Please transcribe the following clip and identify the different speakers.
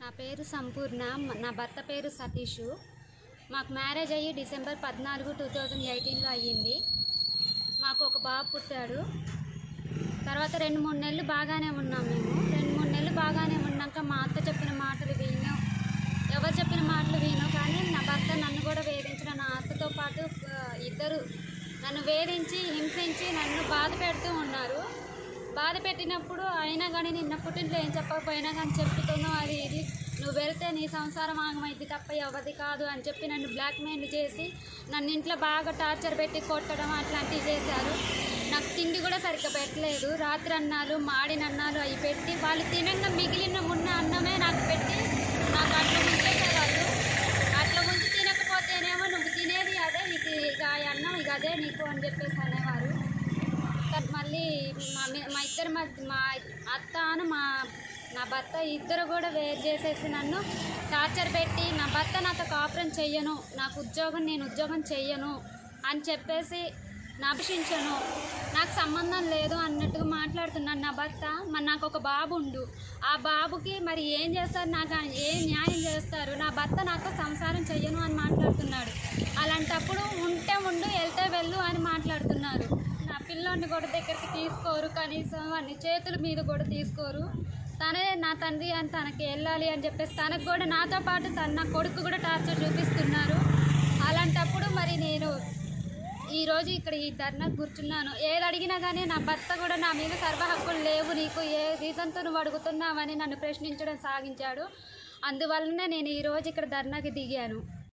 Speaker 1: నా పేరు సంపూర్ణ. నా భర్త పేరు సతీష్. మాకు మ్యారేజ్ అయ్యి డిసెంబర్ 14, 2018లో అయ్యింది. మాకు ఒక బాబు పుట్టాడు. తర్వాత 2-3 నెలలు బాగానే ఉన్నాం. మేము 2-3 నెలలు బాగానే ఉన్నాక మా అత్త చెప్పిన మాటలు విను, ఎవరు చెప్పిన మాటలు విను. కానీ నా భర్త నన్ను కూడా వేధించిన, నా అత్తతో పాటు ఇద్దరు నన్ను వేధించి హింసించి నన్ను బాధ పెడుతూ ఉన్నారు. బాధ పెట్టినప్పుడు అయినా కానీ నిన్న పుట్టింట్లో ఏం చెప్పకపోయినా కానీ చెప్తున్నావు అది ఇది, నువ్వు వెళ్తే నీ సంసారం ఆగమైంది తప్ప ఎవరిది కాదు అని చెప్పి నన్ను బ్లాక్మెయిల్ చేసి నన్ను ఇంట్లో బాగా టార్చర్ పెట్టి కొట్టడం అట్లాంటివి చేశారు. నాకు తిండి కూడా సరిగ్గా పెట్టలేదు. రాత్రి అన్నాలు, మాడిన అన్నాలు అవి పెట్టి వాళ్ళు తినంగా మిగిలిన ఉన్న అన్నమే నాకు పెట్టి నాకు అట్లా ముంచేసేవాళ్ళు. అట్లా ముంచి తినకపోతేనేమో నువ్వు తినేది అదే, నీకు ఇక అన్నం ఇక అదే నీకు అని చెప్పేసి అనేవారు. మళ్ళీ మా ఇద్దరు మా అత్తను నా భర్త ఇద్దరు కూడా వేరు చేసేసి నన్ను టార్చర్ పెట్టి, నా భర్త నాతో కాపురం చెయ్యను, నేను ఉద్యోగం చెయ్యను అని చెప్పేసి నభిషించను, నాకు సంబంధం లేదు అన్నట్టుగా మాట్లాడుతున్నాను నా భర్త. మరి నాకు ఒక బాబు ఉండు, ఆ బాబుకి మరి ఏం చేస్తారు, నాకు ఏం న్యాయం చేస్తారు, నా భర్త నాతో సంసారం చెయ్యను అని మాట్లాడుతున్నాడు. అలాంటప్పుడు ఉంటే ఉండు, వెళ్తే వెళ్ళు అని మాట్లాడుతున్నారు. నా పిల్లోని కూడా దగ్గరికి తీసుకోరు, కనీసం వాడిని చేతుల మీద కూడా తీసుకోరు. తనే నా తండ్రి అని తనకి వెళ్ళాలి అని చెప్పేసి తనకు కూడా నాతో పాటు నా కొడుకు కూడా టార్చర్ చూపిస్తున్నారు. అలాంటప్పుడు మరి నేను ఈరోజు ఇక్కడ ఈ ధర్నాకు కూర్చున్నాను. ఏది అడిగినా కానీ నా భర్త కూడా నా మీద సర్వ హక్కులు లేవు, నీకు ఏ రీజన్తో నువ్వు అడుగుతున్నావని నన్ను ప్రశ్నించడం సాగించాడు. అందువల్లనే నేను ఈరోజు ఇక్కడ ధర్నాకి దిగాను.